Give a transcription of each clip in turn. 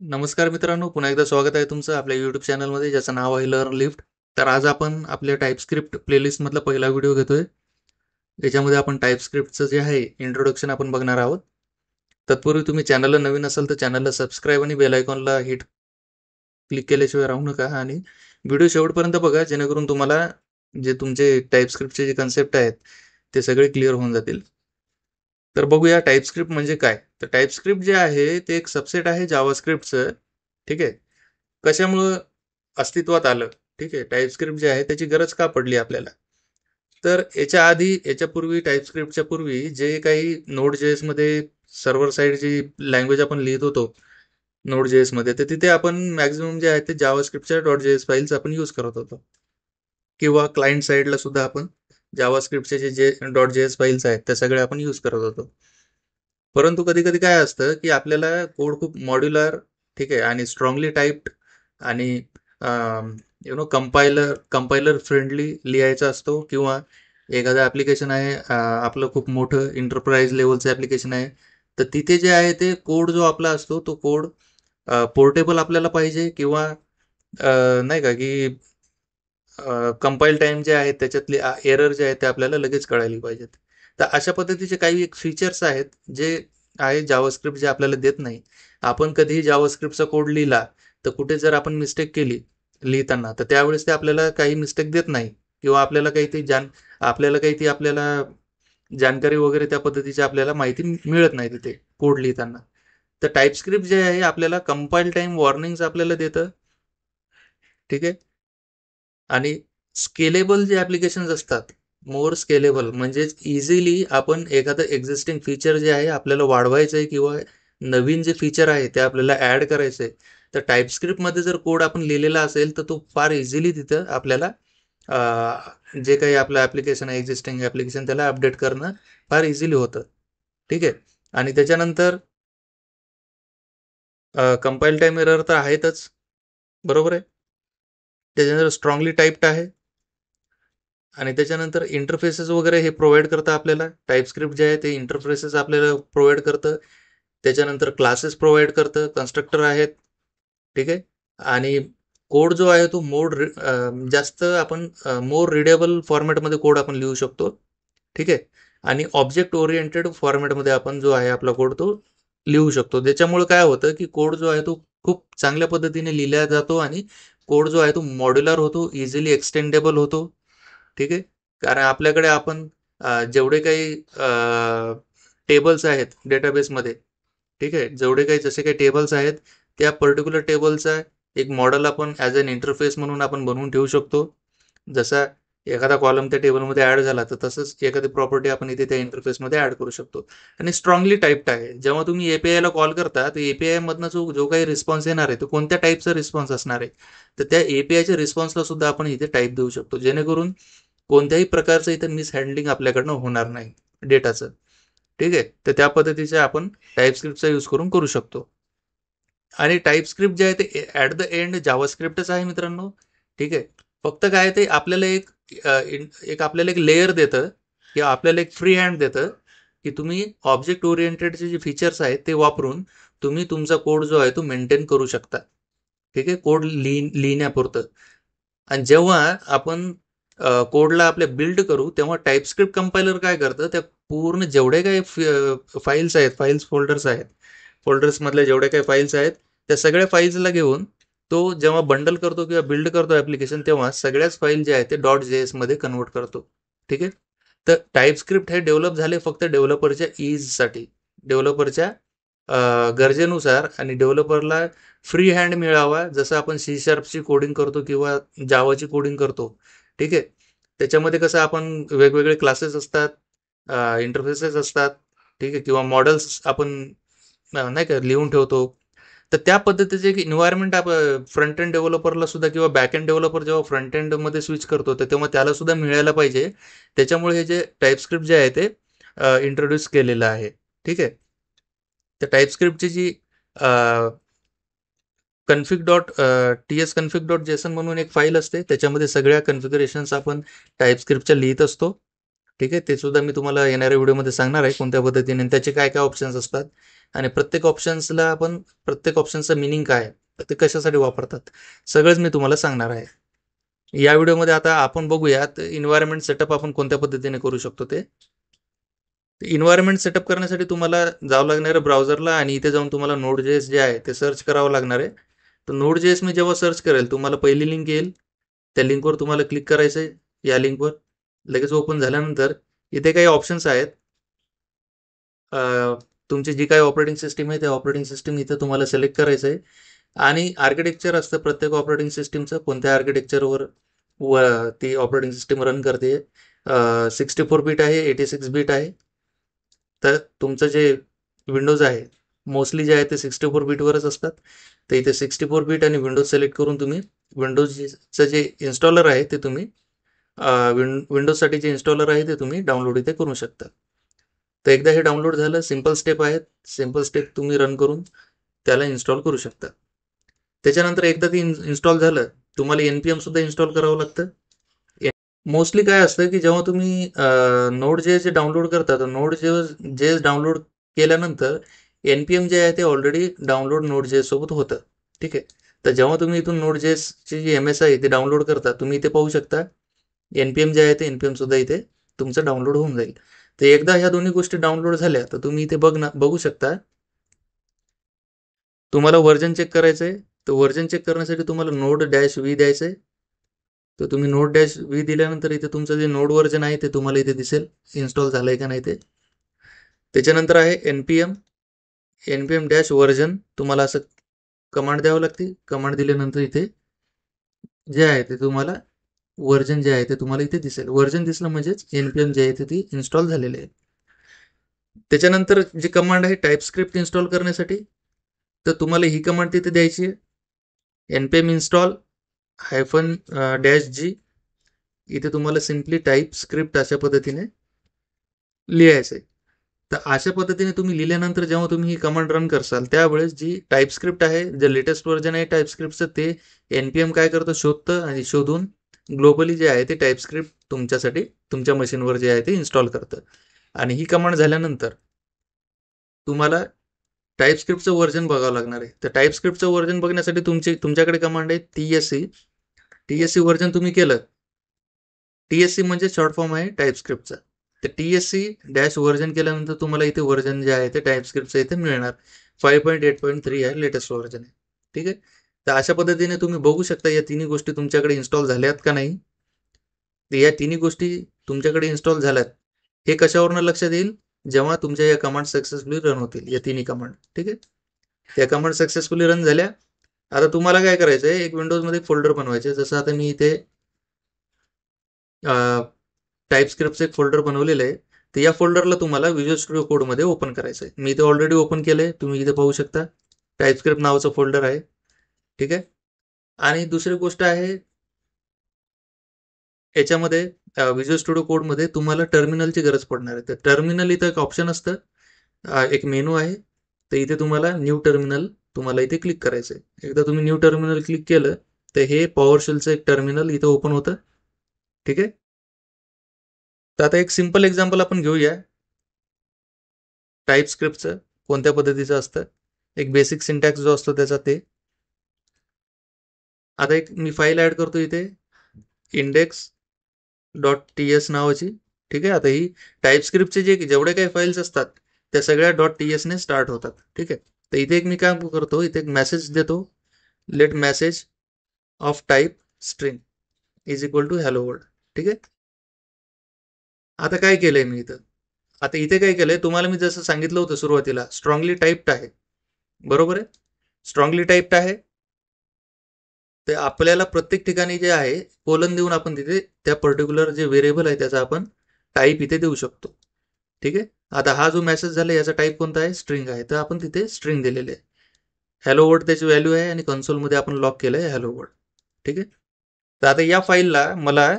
नमस्कार मित्रांनो, पुन्हा एकदा स्वागत आहे तुमचं आपल्या YouTube चॅनलमध्ये ज्याचं नाव आहे लर्न लिफ्ट. तर आज आपण आपल्या टाईपस्क्रिप्ट प्लेलिस्टमधला पहिला व्हिडिओ घेतोय. याच्यामध्ये आपण टाईपस्क्रिप्टचं जे आहे इंट्रोडक्शन आपण बघणार आहोत. तत्पूर्वी तुम्ही चॅनलला नवीन असाल तर चॅनलला सबस्क्राईब आणि बेल आयकॉनला हिट क्लिक केल्याशिवाय राहू नका आणि व्हिडिओ शेवटपर्यंत बघा जेणेकरून तुम्हाला जे तुमचे टाईपस्क्रिप्टचे जे कन्सेप्ट आहेत ते सगळे क्लिअर होऊन जातील. तर बघूया टाईपस्क्रिप्ट म्हणजे काय. तर टाईपस्क्रिप्ट जे आहे ते एक सबसेट आहे जावास्क्रिप्टचं. ठीक आहे. कशामुळं अस्तित्वात आलं. ठीक आहे. टाईपस्क्रिप्ट जे आहे त्याची गरज का पडली आपल्याला. तर याच्यापूर्वी टाईपस्क्रिप्टच्या पूर्वी जे काही नोड जेएस मध्ये सर्व्हर साईड जी लँग्वेज आपण लिहित होतो नोड जेएस मध्ये, तर तिथे आपण मॅक्झिमम जे आहे ते जावास्क्रिप्टच्या डॉट जेएस फाईल्स आपण यूज करत होतो. किंवा क्लायंट साईडला सुद्धा आपण जावास्क्रिप्टचे जे डॉट जेएस फाईल्स आहेत त्या सगळ्या आपण यूज करत होतो. परंतु कधी कधी काय असतं की आपल्याला कोड खूप मॉड्युलर, ठीक आहे, आणि स्ट्रॉंगली टाईप्ड आणि कंपायलर फ्रेंडली लिहायचा असतो. किंवा एखादं ॲप्लिकेशन आहे, आपलं खूप मोठं एंटरप्राइज लेवलचं ॲप्लिकेशन आहे, तर तिथे जे आहे ते कोड जो आपला असतो तो कोड पोर्टेबल आपल्याला पाहिजे. किंवा नाही का की कंपाईल टाइम जे आहे त्याच्यातले एरर जे आहेत ते आपल्याला लगेच कळायला पाहिजेत. तर अशा पद्धतीचे काही एक फीचर्स आहेत जे आहे जावास्क्रिप्ट जे आपल्याला देत नाही. आपण कधीही जावास्क्रिप्टचा कोड लिहिला तर कुठे जर आपण मिस्टेक केली लिहिताना, तर त्यावेळेस ते आपल्याला काही मिस्टेक देत नाही. किंवा आपल्याला काही ती आपल्याला जानकारी वगैरे त्या पद्धतीची आपल्याला माहिती मिळत नाही तिथे कोड लिहिताना. तर टाईपस्क्रिप्ट जे आहे आपल्याला कंपाईल टाइम वॉर्निंग्स आपल्याला देतं. ठीक आहे. आणि स्केलेबल जे ॲप्लिकेशन्स असतात, मोर स्केलेबल म्हणजेच इझिली आपण एखादं एक्झिस्टिंग फीचर जे आहे आपल्याला वाढवायचं आहे किंवा नवीन जे फीचर आहे ते आपल्याला ॲड करायचं आहे, तर टाईपस्क्रिप्टमध्ये जर कोड आपण लिहिलेला असेल तर तो फार इझिली तिथं आपल्याला जे काही आपलं ॲप्लिकेशन आहे एक्झिस्टिंग ॲप्लिकेशन त्याला अपडेट करणं फार इझिली होतं. ठीक आहे. आणि त्याच्यानंतर कंपाईल टाईम एरर तर आहेतच, बरोबर आहे. त्याच्यानंतर स्ट्रॉंगली टाईप्ड आहे. आणि त्याच्यानंतर इंटरफेसेस वगैरे हे प्रोव्हाइड करतं आपल्याला. टाईपस्क्रिप्ट जे आहे ते इंटरफेसेस आपल्याला प्रोव्हाइड करतं. त्याच्यानंतर क्लासेस प्रोव्हाइड करतं, कन्स्ट्रक्टर आहेत. ठीक आहे. आणि कोड जो आहे तो जास्त आपण मोर रिडेबल फॉर्मॅटमध्ये कोड आपण लिहू शकतो. ठीक आहे. आणि ऑब्जेक्ट ओरिएंटेड फॉर्मॅटमध्ये आपण जो आहे आपला कोड तो लिहू शकतो. त्याच्यामुळे काय होतं की कोड जो आहे तो खूप चांगल्या पद्धतीने लिहिला जातो आणि कोड जो आहे तो मॉड्युलर होतो, इझिली एक्सटेंडेबल होतो. ठीक आहे. कारण आपल्याकडे आपण जेवढे काही टेबल्स आहेत डेटाबेसमध्ये, ठीक आहे, जेवढे काही जसे काही टेबल्स आहेत त्या पर्टिक्युलर टेबलचा एक मॉडेल आपण ॲज अन इंटरफेस म्हणून आपण बनवून ठेवू शकतो. जसा एखादा कॉलम त्या टेबलमध्ये ॲड झाला तर तसंच एखादी प्रॉपर्टी आपण इथे त्या इंटरफेसमध्ये ॲड करू शकतो. आणि स्ट्रॉंगली टाईप्ड आहे. जेव्हा तुम्ही एपीआयला कॉल करता तर एपीआय मधनं जो जो काही रिस्पॉन्स येणार आहे तो कोणत्या टाईपचा रिस्पॉन्स असणार आहे, तर त्या एपीआयच्या रिस्पॉन्सला सुद्धा आपण इथे टाईप देऊ शकतो जेणेकरून कोणत्याही प्रकारचं इथं मिसहँडलिंग आपल्याकडनं होणार नाही डेटाचं. ठीक आहे. तर त्या पद्धतीचे आपण टाईपस्क्रिप्टचा यूज करू शकतो. आणि टाईपस्क्रिप्ट जे आहे ते ॲट द एंड जावास्क्रिप्टच आहे मित्रांनो. ठीक आहे. फक्त काय ते आपल्याला आपल्याला एक लेयर देतं किंवा आपल्याला एक फ्री हँड देतं की तुम्ही ऑब्जेक्ट ओरिएंटेडचे जे फीचर्स आहेत ते वापरून तुम्ही तुमचा कोड जो आहे तो मेंटेन करू शकता. ठीक आहे. कोड लिहिण्यापुरतं. आणि जेव्हा आपण कोडला आपल्या बिल्ड करू तेव्हा टाईपस्क्रिप्ट कंपायलर काय करतं, त्या पूर्ण जेवढे काही फाईल्स आहेत, फोल्डर्स मधल्या जेवढ्या काही फाईल्स आहेत त्या सगळ्या फाईल्सला घेऊन तो जेव्हा बंडल करतो किंवा बिल्ड करतो ॲप्लिकेशन, तेव्हा सगळ्याच फाईल जे आहेत ते डॉट जेएस मध्ये कन्वर्ट करतो. ठीक आहे. तर टाईपस्क्रिप्ट हे डेव्हलप झाले फक्त डेव्हलपरच्या ईजसाठी, डेव्हलपरच्या गरजेनुसार, आणि डेव्हलपरला फ्री हँड मिळावा. जसं आपण सी शार्पची कोडिंग करतो किंवा जावाची कोडिंग करतो. ठीक आहे. त्याच्यामध्ये कसं आपण वेगवेगळे क्लासेस असतात, इंटरफेसेस असतात. ठीक आहे. किंवा मॉडेल्स आपण नाही का लिहून ठेवतो. तर त्या पद्धतीचे एक एन्व्हायरमेंट फ्रंट एंड डेव्हलपरला सुद्धा किंवा बॅक एंड डेव्हलपर जेव्हा फ्रंट एंड मध्ये स्विच करतो तर तेव्हा त्याला सुद्धा मिळायला पाहिजे. त्याच्यामुळे हे जे टाईपस्क्रिप्ट जे आहे ते इंट्रोड्यूस केलेलं आहे. ठीक आहे. त्या टाईपस्क्रिप्टची जी config dot TS config dot JSON म्हणून एक फाईल असते, त्याच्यामध्ये सगळ्या कन्फिगरेशन्स आपण टाईपस्क्रिप्टच्या लिहित असतो. ठीक आहे. ते सुद्धा मी तुम्हाला येणाऱ्या व्हिडिओमध्ये सांगणार आहे कोणत्या पद्धतीने त्याचे काय काय ऑप्शन्स असतात. आणि प्रत्येक ऑप्शनचा मिनिंग काय आहे, ते कशासाठी वापरतात, सगळंच मी तुम्हाला सांगणार आहे. या व्हिडिओमध्ये आता आपण बघूयात इन्व्हायरमेंट सेटअप आपण कोणत्या पद्धतीने करू शकतो ते. इन्व्हायरमेंट सेटअप करण्यासाठी तुम्हाला जावं लागणार आहे ब्राउझरला आणि इथे जाऊन तुम्हाला Node.js जे आहे ते सर्च करावं लागणार आहे. तर Node.js मी जेव्हा सर्च करेल तुम्हाला पहिली लिंक येईल, त्या लिंकवर तुम्हाला क्लिक करायचं आहे. या लिंकवर लगेच ओपन झाल्यानंतर इथे काही ऑप्शन्स आहेत. तुमची जी काही ऑपरेटिंग सिस्टीम आहे त्या ऑपरेटिंग सिस्टीम इथे तुम्हाला सिलेक्ट करायचं आहे आणि आर्किटेक्चर असतं प्रत्येक ऑपरेटिंग सिस्टीमचं, कोणत्या आर्किटेक्चरवर ती ऑपरेटिंग सिस्टीम रन करते. 64 बीट आहे, 86 बीट आहे. तर तुमचं जे विंडोज आहे मोस्टली जे आहे ते 64 बीटवरच असतात. तर इथे 64 बीट आणि विंडोज सिलेक्ट करून तुम्ही विंडोजचं जे इन्स्टॉलर आहे ते तुम्ही विंडोजसाठी जे इन्स्टॉलर आहे ते तुम्ही डाउनलोड इथे करू शकता. तर एकदा हे डाउनलोड झालं, सिम्पल स्टेप आहेत, सिम्पल स्टेप तुम्ही रन करून त्याला इन्स्टॉल करू शकता. त्याच्यानंतर एकदा ते इन्स्टॉल झालं तुम्हाला NPM सुद्धा इन्स्टॉल करावं लागतं. मोस्टली काय असतं की जेव्हा तुम्ही Node.js डाउनलोड करता तर Node.js डाउनलोड केल्यानंतर NPM जे आहे ते ऑलरेडी डाउनलोड Node.js सोबत होतं. ठीक आहे. तर जेव्हा तुम्ही इथून Node.js ची जी MS आहे ते डाउनलोड करता, तुम्ही इथे पाहू शकता NPM जे आहे ते NPM सुद्धा इथे तुमचं डाउनलोड होऊन जाईल. तर एकदा ह्या दोन्ही गोष्टी डाउनलोड झाल्या तर तुम्ही इथे बघू शकता. तुम्हाला व्हर्जन चेक करायचंय, तर व्हर्जन चेक करण्यासाठी तुम्हाला Node-v द्यायचंय. तर तुम्ही Node-v दिल्यानंतर इथे तुमचं जे नोड व्हर्जन आहे ते तुम्हाला इथे दिसेल इन्स्टॉल झालंय का नाही ते. त्याच्यानंतर आहे npm-version, तुम्हाला असं कमांड द्यावं लागते. कमांड दिल्यानंतर इथे जे आहे ते तुम्हाला व्हर्जन जे आहे ते तुम्हाला इथे दिसेल. व्हर्जन दिसलं म्हणजेच npm जे आहे ते ती इन्स्टॉल झालेले आहे. त्याच्यानंतर जी कमांड आहे टाईपस्क्रिप्ट इन्स्टॉल करण्यासाठी, तर तुम्हाला ही कमांड तिथे द्यायची आहे. npm install -g. इथे तुम्हाला सिम्पली टाईपस्क्रिप्ट अशा पद्धतीने लिहायचं आहे. तर अशा पद्धतीने तुम्ही लिहिल्यानंतर जेव्हा तुम्ही ही कमांड रन करसाल त्यावेळेस जी टाईपस्क्रिप्ट आहे, जे लेटेस्ट व्हर्जन आहे टाईपस्क्रिप्टचं, ते NPM काय करतं, शोधतं आणि शोधून ग्लोबली जे आहे ते टाईपस्क्रिप्ट तुमच्यासाठी तुमच्या मशीनवर जे आहे ते इन्स्टॉल करतं. आणि ही कमांड झाल्यानंतर तुम्हाला टाईपस्क्रिप्टचं व्हर्जन बघावं लागणार आहे. तर टाईपस्क्रिप्टचं व्हर्जन बघण्यासाठी तुमच्याकडे कमांड आहे TSC व्हर्जन तुम्ही केलं. TSC म्हणजे शॉर्ट फॉर्म आहे टाईपस्क्रिप्टचा. तर TSC डॅश व्हर्जन केल्यानंतर तुम्हाला इथे व्हर्जन जे आहे ते टाईपस्क्रिप्टचं इथे मिळणार. 5.8.3 आहे लेटेस्ट व्हर्जन आहे. ठीक आहे. तर अशा पद्धतीने तुम्ही बघू शकता या तिन्ही गोष्टी तुमच्याकडे इन्स्टॉल झाल्यात का नाही. तर या तिन्ही गोष्टी तुमच्याकडे इन्स्टॉल झाल्यात हे कशावरनं लक्षात येईल, जेव्हा तुमच्या या कमांड सक्सेसफुली रन होतील, या तिन्ही कमांड. ठीक आहे. त्या कमांड सक्सेसफुली रन झाल्या. आता तुम्हाला काय करायचं आहे, एक विंडोजमध्ये फोल्डर बनवायचे. जसं आता मी इथे टाईपस्क्रिप्टचं एक फोल्डर बनवलेलं आहे. तर या फोल्डरला तुम्हाला व्हिज्युअल स्टुडिओ कोडमध्ये ओपन करायचं आहे. मी इथे ऑलरेडी ओपन केलं आहे, तुम्ही इथे पाहू शकता. टाईपस्क्रिप्ट नावाचं फोल्डर आहे. ठीक आहे. आणि दुसरी गोष्ट आहे, याच्यामध्ये व्हिज्युअल स्टुडिओ कोडमध्ये तुम्हाला टर्मिनलची गरज पडणार आहे. तर टर्मिनल इथं एक ऑप्शन असतं, एक मेनू आहे. तर इथे तुम्हाला न्यू टर्मिनल तुम्हाला इथे क्लिक करायचं आहे. एकदा तुम्ही न्यू टर्मिनल क्लिक केलं तर हे पॉवरशेलचं एक टर्मिनल इथं ओपन होतं. ठीक आहे. तर आता एक सिंपल एक्झाम्पल आपण घेऊया टाईपस्क्रिप्टचं कोणत्या पद्धतीचं असतं. एक बेसिक सिंटॅक्स जो असतो त्याचा ते. आता एक मी फाईल ऍड करतो इथे index.ts नावाची. ठीक आहे. आता ही टाईपस्क्रिप्टचे जेवढे काही फाईल्स असतात त्या सगळ्या .ts ने स्टार्ट होतात. ठीक आहे. तर इथे एक मी काम करतो, इथे एक मेसेज देतो, let message of type string is equal to hello world. ठीक आहे. आता काय केलंय मी इथं, आता इथे काय केलंय, तुम्हाला मी जसं सांगितलं होतं सुरुवातीला, स्ट्रॉंगली टाईप्ड आहे. बरोबर आहे. स्ट्रॉंगली टाईप्ड आहे. तर आपल्याला प्रत्येक ठिकाणी जे आहे कोलन देऊन आपण तिथे त्या पर्टिक्युलर जे व्हेरिएबल आहे त्याचा आपण टाईप इथे देऊ शकतो. ठीक आहे. आता हा जो मेसेज झाला याचा टाईप कोणता आहे, स्ट्रिंग आहे. तर आपण तिथे स्ट्रिंग दिलेले आहे. हॅलो वर्ल्ड त्याची व्हॅल्यू आहे आणि कन्सोलमध्ये आपण लॉक केलंय हॅलो वर्ल्ड. ठीक आहे. तर आता या फाईलला मला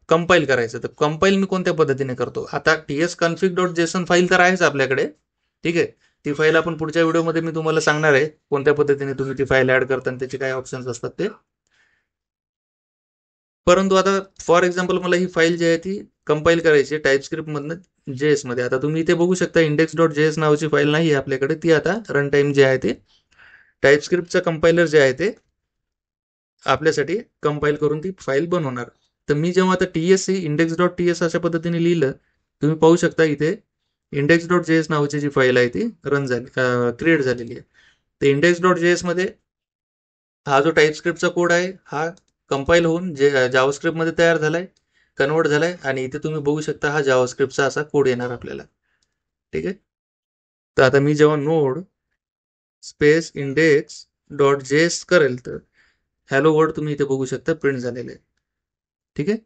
कंपाईल करायचं. तर कंपाईल मी कोणत्या पद्धतीने करतो, आता tsconfig.json फाईल तर आहेच आपल्याकडे. ठीक आहे. ती फाईल आपण पुढच्या व्हिडिओमध्ये मी तुम्हाला सांगणार आहे कोणत्या पद्धतीने तुम्ही ती फाईल ऍड करता आणि त्याचे काय ऑप्शन्स असतात ते. परंतु आता फॉर एक्झाम्पल मला ही फाईल जी आहे ती कंपाईल करायची टाईपस्क्रिप्ट मधनं JS मध्ये. आता तुम्ही इथे बघू शकता index.js नावाची फाईल नाही आहे आपल्याकडे, ती आता रन टाइम जे आहे ते टाईपस्क्रिप्टचं कंपायलर जे आहे ते आपल्यासाठी कंपाईल करून ती फाईल बनवणार. तर मी जेव्हा आता TSC index.ts अशा पद्धतीने लिहिलं, तुम्ही पाहू शकता इथे index.js नावाची जी फाईल आहे ती रन झाली, क्रिएट झालेली आहे. तर index.js मध्ये हा जो टाईपस्क्रिप्टचा कोड आहे हा कंपाईल होऊन जे जावास्क्रिप्टमध्ये तयार झालाय, कन्वर्ट झालाय आणि इथे तुम्ही बघू शकता हा जावास्क्रिप्टचा असा कोड येणार आपल्याला. ठीक आहे. तर आता मी जेव्हा नोड स्पेस index.js करेल तर हॅलो वर्ल्ड तुम्ही इथे बघू शकता प्रिंट झालेले आहे. ठीक आहे.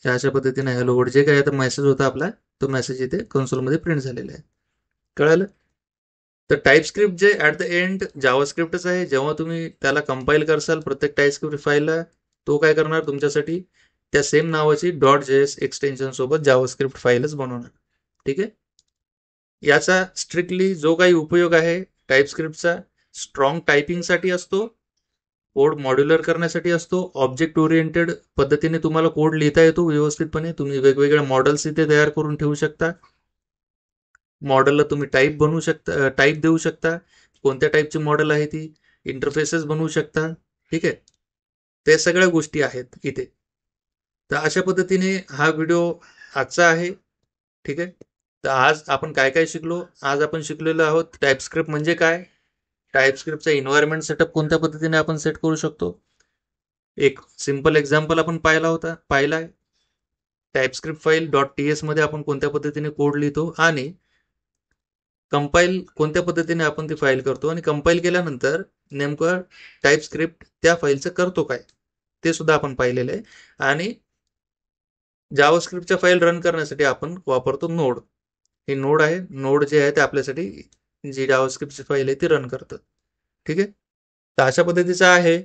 अशा पद्धतीने हॅलो वर्ल्ड जे काय आता मेसेज होता आपला, तो मेसेज इथे कन्सोलमध्ये प्रिंट झालेला आहे. कळालं? तर टाईपस्क्रिप्ट जे ऍट द एंड जावास्क्रिप्टच आहे. जेव्हा तुम्ही त्याला कंपाईल करसाल प्रत्येक टाईपस्क्रिप्ट फाईलला, तो काय करणार तुमच्यासाठी त्या सेम नावाची .js एक्सटेन्शन सोबत जावास्क्रिप्ट फाईलच बनवणार. ठीक आहे. याचा स्ट्रिक्टली जो काही उपयोग आहे टाईपस्क्रिप्टचा, स्ट्रॉंग टायपिंगसाठी असतो, कोड मॉड्युलर करण्यासाठी असतो, ऑब्जेक्ट ओरिएंटेड पद्धतीने तुम्हाला कोड लिहिता येतो व्यवस्थितपणे. तुम्ही वेगवेगळ्या मॉडेल्स इथे तयार करून ठेवू शकता. मॉडेलला तुम्ही टाईप बनवू शकता, टाईप देऊ शकता, कोणत्या टाईपची मॉडेल आहे ती, इंटरफेसेस बनवू शकता. ठीक आहे. ते सगळ्या गोष्टी आहेत इथे. तर अशा पद्धतीने हा व्हिडिओ आजचा आहे. ठीक आहे. तर आज आपण काय काय शिकलो? आज आपण शिकलेलो आहोत टाईपस्क्रिप्ट म्हणजे काय, टाईपस्क्रिप्टचा एन्व्हायरमेंट सेटअप कोणत्या पद्धतीने आपण सेट करू शकतो. एक सिंपल एक्झाम्पल आपण पाहिलाय. टाईपस्क्रिप्ट फाईल .ts मध्ये आपण कोणत्या पद्धतीने कोड लिहितो आणि कंपाईल कोणत्या पद्धतीने आपण ती फाईल करतो आणि कंपाईल केल्यानंतर नेमकं टाईपस्क्रिप्ट त्या फाईलचं करतो काय, ते सुद्धा आपण पाहिलेलं आहे. आणि जावास्क्रिप्टच्या फाईल रन करण्यासाठी आपण वापरतो नोड. हे नोड आहे. नोड जे आहे ते आपल्यासाठी जी जावास्क्रिप्टची फाईल आहे ती रन करतं. ठीक आहे. तर अशा पद्धतीचं आहे.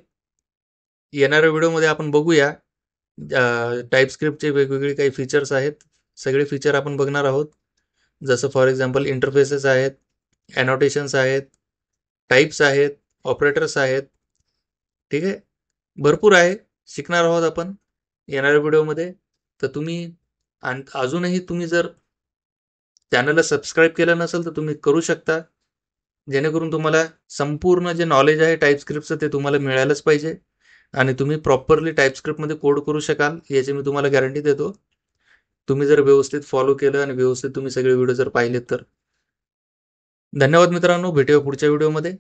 येणाऱ्या व्हिडिओमध्ये आपण बघूया टाईपस्क्रिप्टचे वेगवेगळे काही फीचर्स आहेत. सगळे फीचर आपण बघणार आहोत. जसं फॉर एक्झाम्पल इंटरफेसेस आहेत, एनोटेशन्स आहेत, टाईप्स आहेत, ऑपरेटर्स आहेत. ठीक आहे. भरपूर आहे, शिकणार आहोत आपण येणाऱ्या व्हिडिओमध्ये. तर तुम्ही अजूनही तुम्ही जर चॅनलला सबस्क्राईब केलं नसेल तर तुम्ही करू शकता, जेणेकरून तुम्हाला संपूर्ण जे नॉलेज आहे टाईपस्क्रिप्टचं ते तुम्हाला मिळायलाच पाहिजे आणि तुम्ही प्रॉपरली टाईपस्क्रिप्टमध्ये कोड करू शकाल याची मी तुम्हाला गॅरंटी देतो, तुम्ही जर व्यवस्थित फॉलो केलं आणि व्यवस्थित तुम्ही सगळे व्हिडिओ जर पाहिलेत तर. धन्यवाद मित्रांनो, भेटूया पुढच्या व्हिडिओमध्ये.